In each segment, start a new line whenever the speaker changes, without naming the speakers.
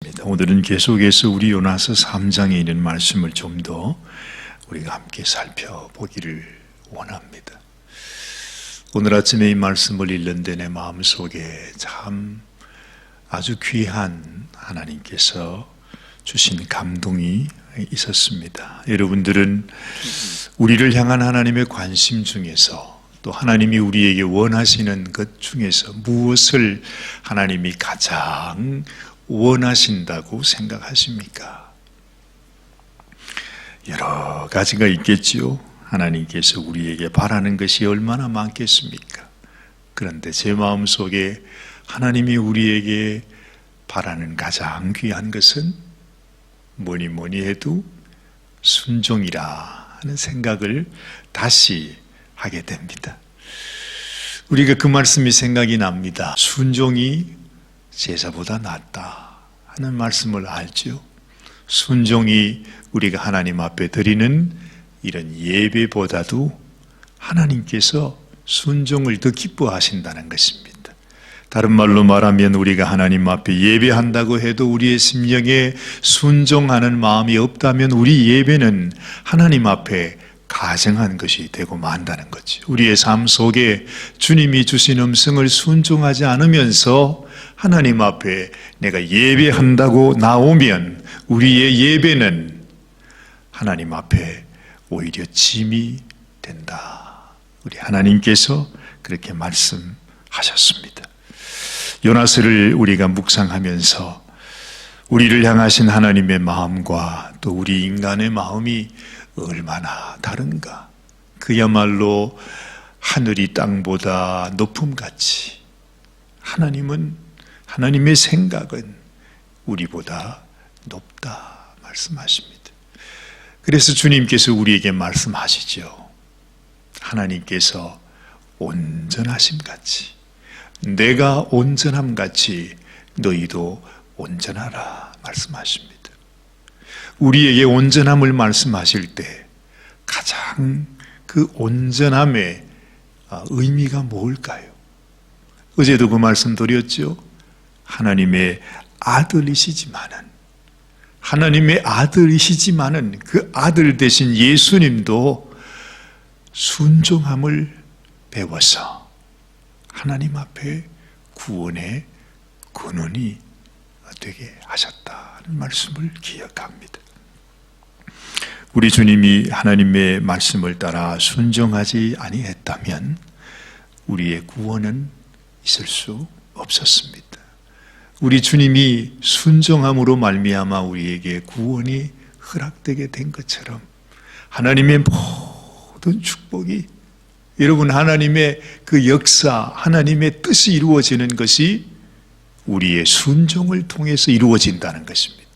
오늘은 계속해서 우리 요나서 3장에 있는 말씀을 좀 더 우리가 함께 살펴보기를 원합니다. 오늘 아침에 이 말씀을 읽는데 내 마음속에 참 아주 귀한 하나님께서 주신 감동이 있었습니다. 여러분들은 우리를 향한 하나님의 관심 중에서 또 하나님이 우리에게 원하시는 것 중에서 무엇을 하나님이 가장 원하신다고 생각하십니까? 여러 가지가 있겠지요. 하나님께서 우리에게 바라는 것이 얼마나 많겠습니까? 그런데 제 마음속에 하나님이 우리에게 바라는 가장 귀한 것은 뭐니 해도 순종이라 하는 생각을 다시 하게 됩니다. 우리가 그 말씀이 생각이 납니다. 순종이 제사보다 낫다 하는 말씀을 알죠. 순종이 우리가 하나님 앞에 드리는 이런 예배보다도 하나님께서 순종을 더 기뻐하신다는 것입니다. 다른 말로 말하면 우리가 하나님 앞에 예배한다고 해도 우리의 심령에 순종하는 마음이 없다면 우리 예배는 하나님 앞에 가정한 것이 되고 만다는 거죠. 우리의 삶 속에 주님이 주신 음성을 순종하지 않으면서 하나님 앞에 내가 예배한다고 나오면 우리의 예배는 하나님 앞에 오히려 짐이 된다. 우리 하나님께서 그렇게 말씀하셨습니다. 요나서를 우리가 묵상하면서 우리를 향하신 하나님의 마음과 또 우리 인간의 마음이 얼마나 다른가. 그야말로 하늘이 땅보다 높음같이 하나님의 생각은 우리보다 높다 말씀하십니다. 그래서 주님께서 우리에게 말씀하시죠. 하나님께서 온전하심같이 내가 온전함같이 너희도 온전하라 말씀하십니다. 우리에게 온전함을 말씀하실 때 가장 그 온전함의 의미가 뭘까요? 어제도 그 말씀 드렸죠. 하나님의 아들이시지만은 그 아들 대신 예수님도 순종함을 배워서 하나님 앞에 구원의 근원이 되게 하셨다는 말씀을 기억합니다. 우리 주님이 하나님의 말씀을 따라 순종하지 아니했다면 우리의 구원은 있을 수 없었습니다. 우리 주님이 순종함으로 말미암아 우리에게 구원이 허락되게 된 것처럼 하나님의 모든 축복이 여러분 하나님의 그 역사, 하나님의 뜻이 이루어지는 것이 우리의 순종을 통해서 이루어진다는 것입니다.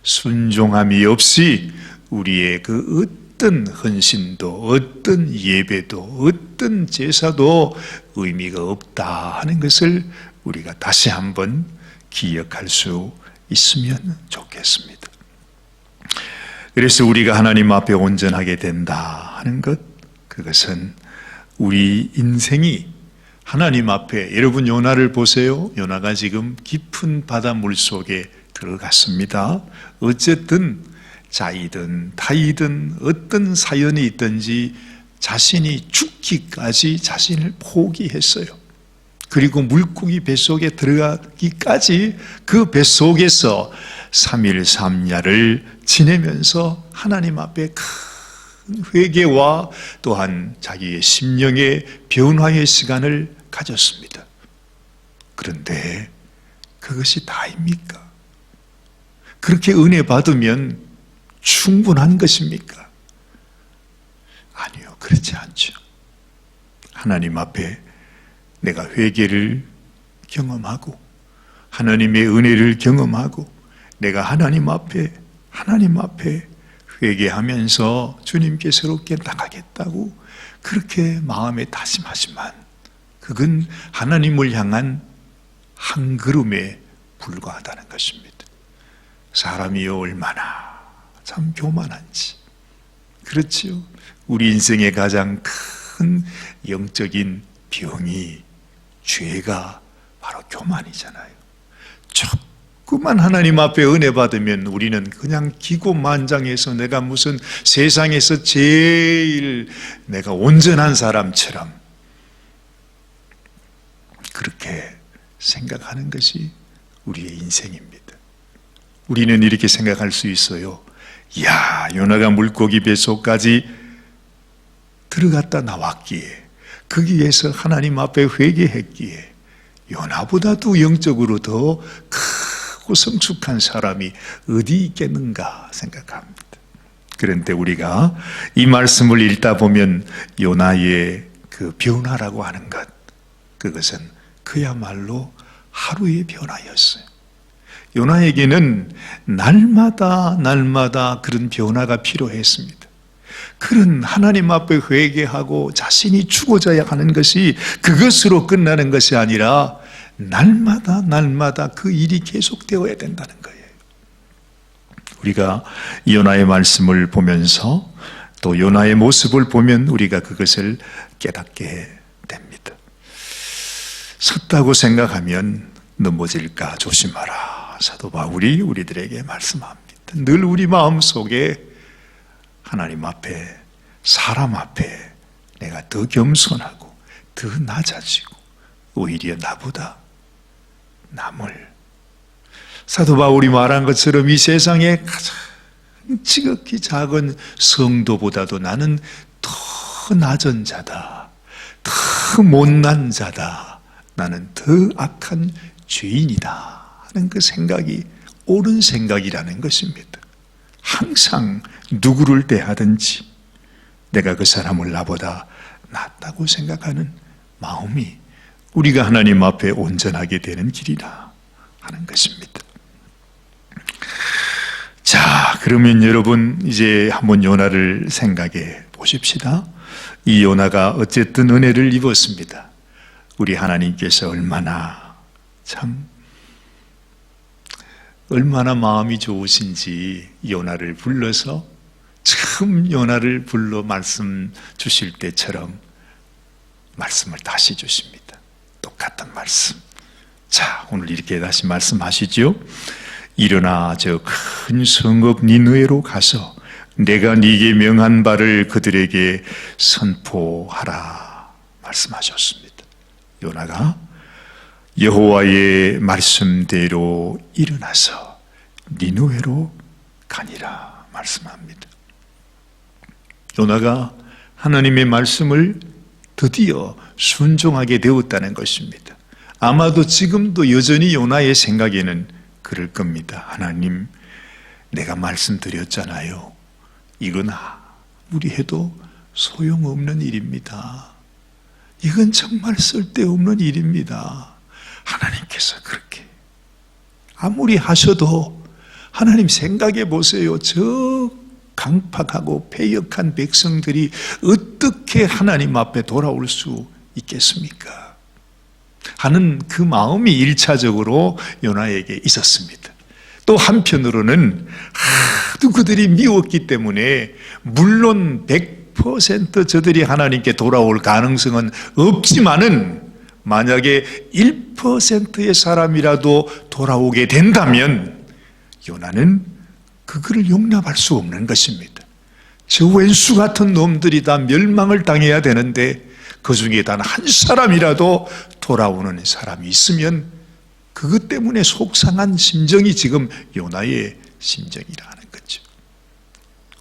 순종함이 없이 우리의 그 어떤 헌신도, 어떤 예배도, 어떤 제사도 의미가 없다 하는 것을 우리가 다시 한번 기억할 수 있으면 좋겠습니다. 그래서 우리가 하나님 앞에 온전하게 된다 하는 것, 그것은 우리 인생이 하나님 앞에, 여러분 요나를 보세요. 요나가 지금 깊은 바닷물 속에 들어갔습니다. 어쨌든 자이든 타이든 어떤 사연이 있든지 자신이 죽기까지 자신을 포기했어요. 그리고 물고기 뱃속에 들어가기까지 그 뱃속에서 3일 3야를 지내면서 하나님 앞에 큰 회개와 또한 자기의 심령의 변화의 시간을 가졌습니다. 그런데 그것이 다입니까? 그렇게 은혜 받으면 충분한 것입니까? 아니요, 그렇지 않죠. 하나님 앞에 내가 회개를 경험하고 하나님의 은혜를 경험하고 내가 하나님 앞에 회개하면서 주님께 새롭게 나가겠다고 그렇게 마음에 다짐하지만 그건 하나님을 향한 한 걸음에 불과하다는 것입니다. 사람이 얼마나 참 교만한지. 그렇지요. 우리 인생의 가장 큰 영적인 병이, 죄가 바로 교만이잖아요. 그만 하나님 앞에 은혜 받으면 우리는 그냥 기고만장해서 내가 무슨 세상에서 제일 내가 온전한 사람처럼 그렇게 생각하는 것이 우리의 인생입니다. 우리는 이렇게 생각할 수 있어요. 야, 요나가 물고기 뱃속까지 들어갔다 나왔기에 거기에서 하나님 앞에 회개했기에 요나보다도 영적으로 더 크고 성숙한 사람이 어디 있겠는가 생각합니다. 그런데 우리가 이 말씀을 읽다 보면 요나의 그 변화라고 하는 것, 그것은 그야말로 하루의 변화였어요. 요나에게는 날마다 그런 변화가 필요했습니다. 그런 하나님 앞에 회개하고 자신이 죽어져야 하는 것이 그것으로 끝나는 것이 아니라 날마다 그 일이 계속되어야 된다는 거예요. 우리가 요나의 말씀을 보면서 또 요나의 모습을 보면 우리가 그것을 깨닫게 됩니다. 섰다고 생각하면 넘어질까 조심하라. 사도 바울이 우리들에게 말씀합니다. 늘 우리 마음속에 하나님 앞에, 사람 앞에 내가 더 겸손하고 더 낮아지고 오히려 나보다 남을, 사도 바울이 말한 것처럼 이 세상에 가장 지극히 작은 성도보다도 나는 더 낮은 자다, 더 못난 자다, 나는 더 악한 죄인이다 하는 그 생각이 옳은 생각이라는 것입니다. 항상 누구를 대하든지 내가 그 사람을 나보다 낫다고 생각하는 마음이 우리가 하나님 앞에 온전하게 되는 길이라 하는 것입니다. 자, 그러면 여러분 이제 한번 요나를 생각해 보십시다. 이 요나가 어쨌든 은혜를 입었습니다. 우리 하나님께서 얼마나 마음이 좋으신지 요나를 불러서 처음 요나를 불러 말씀 주실 때처럼 말씀을 다시 주십니다. 똑같은 말씀. 자, 오늘 이렇게 다시 말씀하시죠. 일어나 저 큰 성읍 니느웨로 가서 내가 네게 명한 바를 그들에게 선포하라 말씀하셨습니다. 요나가 여호와의 말씀대로 일어나서 니느웨로 가니라 말씀합니다. 요나가 하나님의 말씀을 드디어 순종하게 되었다는 것입니다. 아마도 지금도 여전히 요나의 생각에는 그럴 겁니다. 하나님, 내가 말씀드렸잖아요. 이건 아무리 해도 소용없는 일입니다. 이건 정말 쓸데없는 일입니다. 하나님께서 그렇게 아무리 하셔도 하나님 생각해 보세요. 저 강팍하고 패역한 백성들이 어떻게 하나님 앞에 돌아올 수 있겠습니까? 하는 그 마음이 1차적으로 요나에게 있었습니다. 또 한편으로는 하도 그들이 미웠기 때문에 물론 100% 저들이 하나님께 돌아올 가능성은 없지만은 만약에 1%의 사람이라도 돌아오게 된다면 요나는 그거를 용납할 수 없는 것입니다. 저 왼수 같은 놈들이 다 멸망을 당해야 되는데 그 중에 단 한 사람이라도 돌아오는 사람이 있으면 그것 때문에 속상한 심정이 지금 요나의 심정이라는 거죠.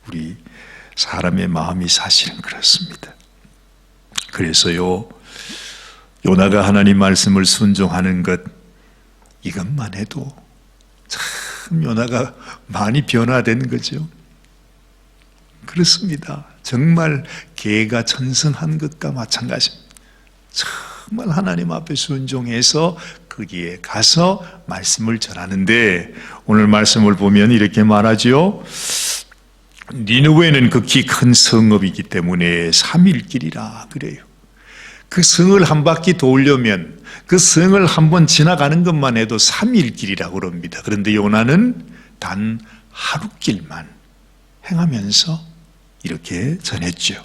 우리 사람의 마음이 사실은 그렇습니다. 그래서요, 요나가 하나님 말씀을 순종하는 것, 이것만 해도 참 요나가 많이 변화된 거죠. 그렇습니다. 정말 개가 천성한 것과 마찬가지입니다. 정말 하나님 앞에 순종해서 거기에 가서 말씀을 전하는데 오늘 말씀을 보면 이렇게 말하죠. 니느웨는 극히 큰 성읍이기 때문에 3일 길이라 그래요. 그 성을 한 바퀴 돌려면 그 성을 한번 지나가는 것만 해도 3일 길이라고 그럽니다. 그런데 요나는 단 하루 길만 행하면서 이렇게 전했죠.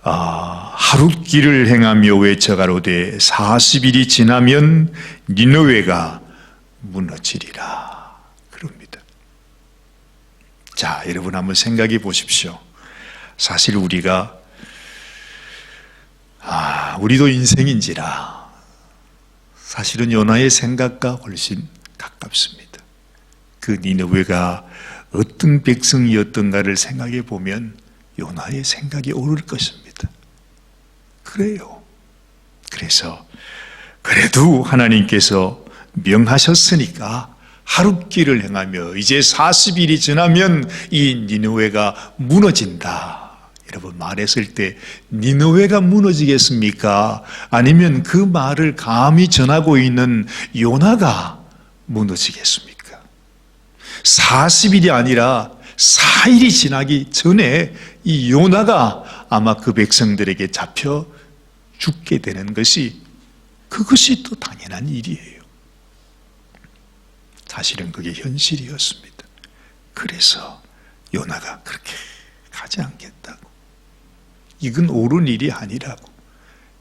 하루 길을 행하며 외쳐가로되 40일이 지나면 니느웨가 무너지리라 그럽니다. 자, 여러분 한번 생각해 보십시오. 사실 우리도 인생인지라 사실은 요나의 생각과 훨씬 가깝습니다. 그 니느웨가 어떤 백성이었던가를 생각해 보면 요나의 생각이 옳을 것입니다. 그래요. 그래서 그래도 하나님께서 명하셨으니까 하룻길을 행하며 이제 40일이 지나면 이 니느웨가 무너진다. 여러분, 말했을 때 니느웨가 무너지겠습니까? 아니면 그 말을 감히 전하고 있는 요나가 무너지겠습니까? 40일이 아니라 4일이 지나기 전에 이 요나가 아마 그 백성들에게 잡혀 죽게 되는 그것이 또 당연한 일이에요. 사실은 그게 현실이었습니다. 그래서 요나가 그렇게 가지 않겠다고. 이건 옳은 일이 아니라고.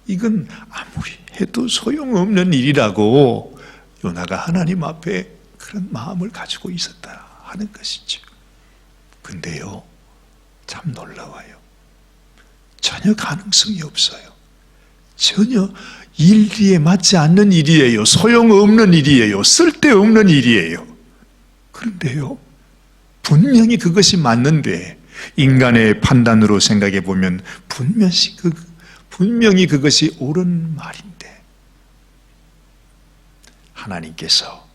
이건 아무리 해도 소용없는 일이라고 요나가 하나님 앞에 그런 마음을 가지고 있었다 하는 것이죠. 근데요, 참 놀라워요. 전혀 가능성이 없어요. 전혀 일리에 맞지 않는 일이에요. 소용없는 일이에요. 쓸데없는 일이에요. 그런데요, 분명히 그것이 맞는데 인간의 판단으로 생각해 보면 분명히 그것이 옳은 말인데 하나님께서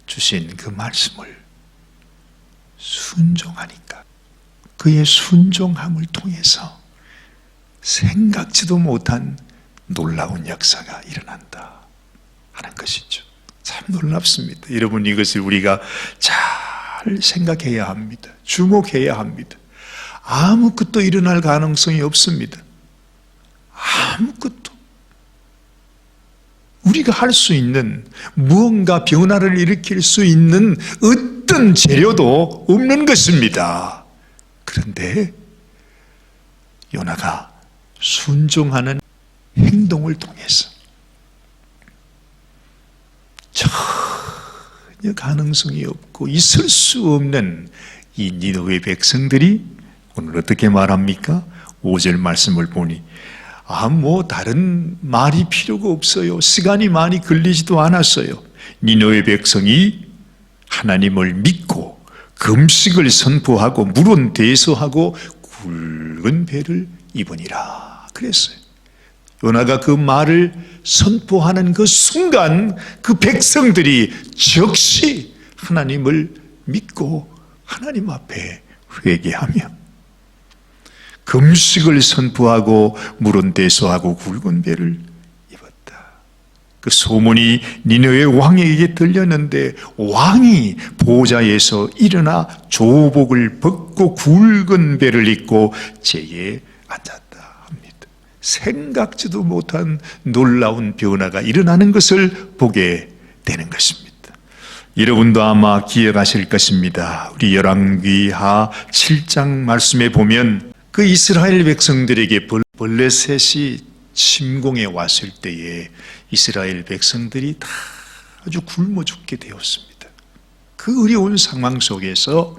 주신 그 말씀을 순종하니까 그의 순종함을 통해서 생각지도 못한 놀라운 역사가 일어난다 하는 것이죠. 참 놀랍습니다. 여러분, 이것을 우리가 잘 생각해야 합니다. 주목해야 합니다. 아무것도 일어날 가능성이 없습니다. 아무것도. 우리가 할 수 있는 무언가 변화를 일으킬 수 있는 어떤 재료도 없는 것입니다. 그런데 요나가 순종하는 행동을 통해서 전혀 가능성이 없고 있을 수 없는 이 니느웨 백성들이 오늘 어떻게 말합니까? 5절 말씀을 보니 다른 말이 필요가 없어요. 시간이 많이 걸리지도 않았어요. 니느웨 백성이 하나님을 믿고 금식을 선포하고 물은 대소하고 굵은 배를 입으니라 그랬어요. 요나가 그 말을 선포하는 그 순간 그 백성들이 즉시 하나님을 믿고 하나님 앞에 회개하며 금식을 선포하고 물은 대소하고 굵은 배를 입었다. 그 소문이 니느웨 왕에게 들렸는데 왕이 보좌에서 일어나 조복을 벗고 굵은 배를 입고 제에 앉았다 합니다. 생각지도 못한 놀라운 변화가 일어나는 것을 보게 되는 것입니다. 여러분도 아마 기억하실 것입니다. 우리 열왕기하 7장 말씀에 보면 그 이스라엘 백성들에게 블레셋이 침공해 왔을 때에 이스라엘 백성들이 다 아주 굶어 죽게 되었습니다. 그 어려운 상황 속에서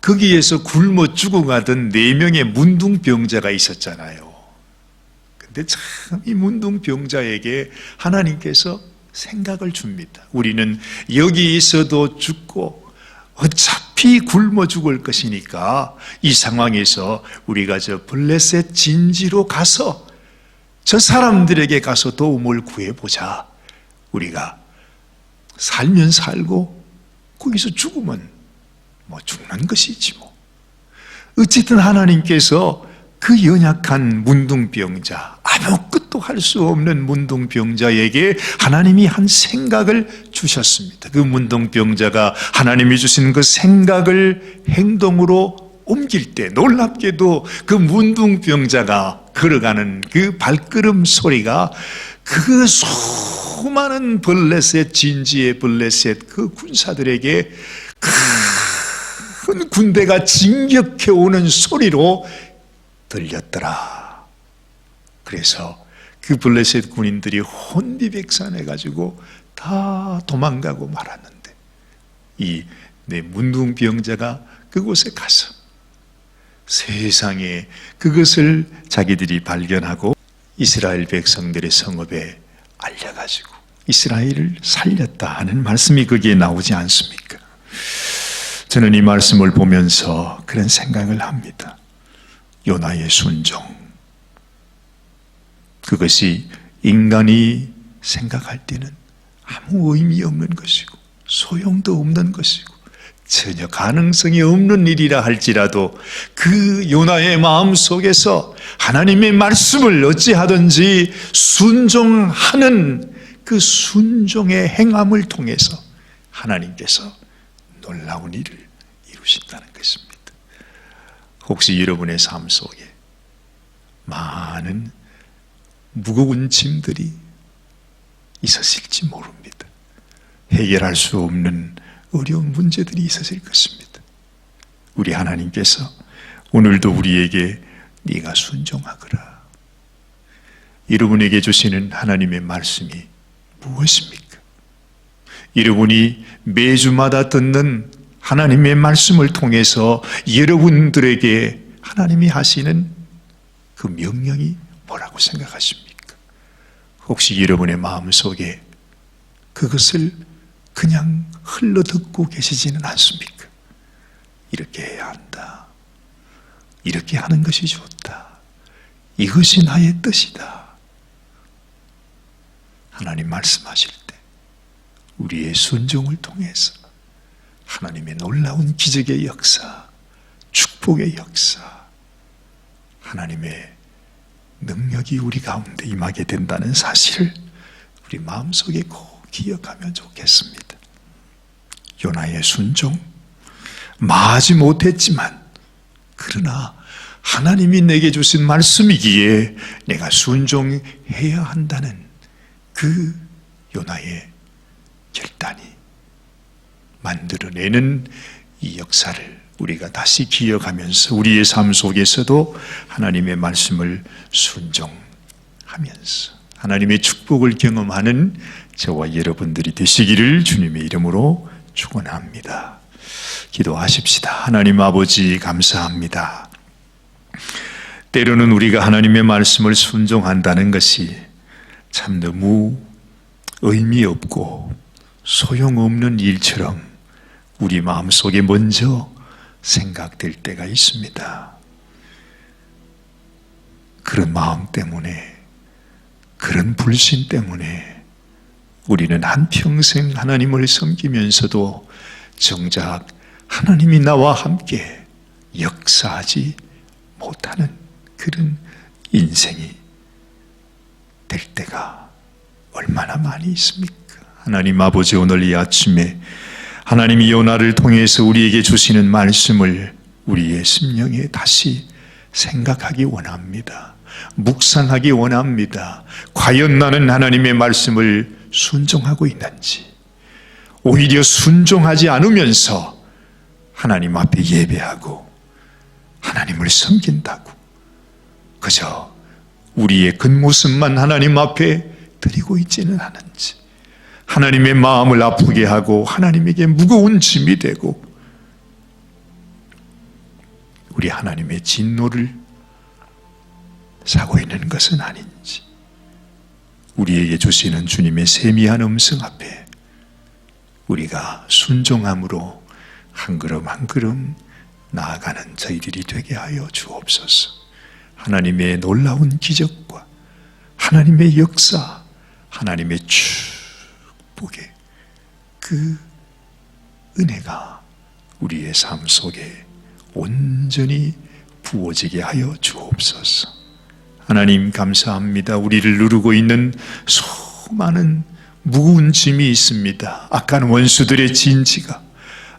거기에서 굶어 죽어가던 4명의 문둥병자가 있었잖아요. 근데 참 이 문둥병자에게 하나님께서 생각을 줍니다. 우리는 여기 있어도 죽고 어차피 굶어 죽을 것이니까 이 상황에서 우리가 저 블레셋 진지로 가서 저 사람들에게 가서 도움을 구해보자. 우리가 살면 살고 거기서 죽으면 죽는 것이지 뭐. 어쨌든 하나님께서 그 연약한 문둥병자, 아무것도 할 수 없는 문둥병자에게 하나님이 한 생각을 주셨습니다. 그 문둥병자가 하나님이 주신 그 생각을 행동으로 옮길 때 놀랍게도 그 문둥병자가 걸어가는 그 발걸음 소리가 그 수많은 블레셋 진지의 블레셋 그 군사들에게 큰 군대가 진격해 오는 소리로 들렸더라. 그래서 그 블레셋 군인들이 혼비백산해가지고 다 도망가고 말았는데 이 내 문둥병자가 그곳에 가서 세상에 그것을 자기들이 발견하고 이스라엘 백성들의 성읍에 알려가지고 이스라엘을 살렸다 하는 말씀이 거기에 나오지 않습니까? 저는 이 말씀을 보면서 그런 생각을 합니다. 요나의 순종, 그것이 인간이 생각할 때는 아무 의미 없는 것이고 소용도 없는 것이고 전혀 가능성이 없는 일이라 할지라도 그 요나의 마음 속에서 하나님의 말씀을 어찌하든지 순종하는 그 순종의 행함을 통해서 하나님께서 놀라운 일을 이루신다는 것입니다. 혹시 여러분의 삶 속에 많은 무거운 짐들이 있으실지 모릅니다. 해결할 수 없는 어려운 문제들이 있으실 것입니다. 우리 하나님께서 오늘도 우리에게 네가 순종하거라. 여러분에게 주시는 하나님의 말씀이 무엇입니까? 여러분이 매주마다 듣는 하나님의 말씀을 통해서 여러분들에게 하나님이 하시는 그 명령이 뭐라고 생각하십니까? 혹시 여러분의 마음속에 그것을 그냥 흘러듣고 계시지는 않습니까? 이렇게 해야 한다. 이렇게 하는 것이 좋다. 이것이 나의 뜻이다. 하나님 말씀하실 때 우리의 순종을 통해서 하나님의 놀라운 기적의 역사, 축복의 역사, 하나님의 능력이 우리 가운데 임하게 된다는 사실을 우리 마음속에 꼭 기억하면 좋겠습니다. 요나의 순종, 마하지 못했지만 그러나 하나님이 내게 주신 말씀이기에 내가 순종해야 한다는 그 요나의 결단이 만들어내는 이 역사를 우리가 다시 기억하면서 우리의 삶 속에서도 하나님의 말씀을 순종하면서 하나님의 축복을 경험하는 저와 여러분들이 되시기를 주님의 이름으로 축원합니다. 기도하십시다. 하나님 아버지 감사합니다. 때로는 우리가 하나님의 말씀을 순종한다는 것이 참 너무 의미 없고 소용없는 일처럼 우리 마음속에 먼저 생각될 때가 있습니다. 그런 마음 때문에, 그런 불신 때문에 우리는 한평생 하나님을 섬기면서도 정작 하나님이 나와 함께 역사하지 못하는 그런 인생이 될 때가 얼마나 많이 있습니까? 하나님 아버지, 오늘 이 아침에 하나님이 요나를 통해서 우리에게 주시는 말씀을 우리의 심령에 다시 생각하기 원합니다. 묵상하기 원합니다. 과연 나는 하나님의 말씀을 순종하고 있는지, 오히려 순종하지 않으면서 하나님 앞에 예배하고 하나님을 섬긴다고 그저 우리의 겉모습만 하나님 앞에 드리고 있지는 않은지, 하나님의 마음을 아프게 하고 하나님에게 무거운 짐이 되고 우리 하나님의 진노를 사고 있는 것은 아닌지, 우리에게 주시는 주님의 세미한 음성 앞에 우리가 순종함으로 한 걸음 한 걸음 나아가는 저희들이 되게 하여 주옵소서. 하나님의 놀라운 기적과 하나님의 역사, 하나님의 축복의 그 은혜가 우리의 삶 속에 온전히 부어지게 하여 주옵소서. 하나님 감사합니다. 우리를 누르고 있는 수많은 무거운 짐이 있습니다. 악한 원수들의 진지가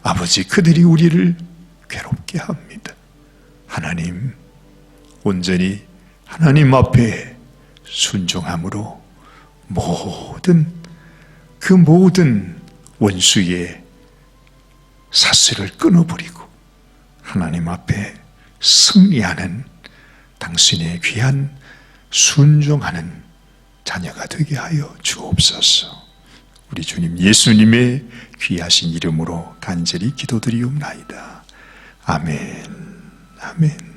아버지, 그들이 우리를 괴롭게 합니다. 하나님, 온전히 하나님 앞에 순종함으로 그 모든 원수의 사슬을 끊어버리고 하나님 앞에 승리하는 당신의 귀한 순종하는 자녀가 되게 하여 주옵소서. 우리 주님 예수님의 귀하신 이름으로 간절히 기도드리옵나이다. 아멘. 아멘.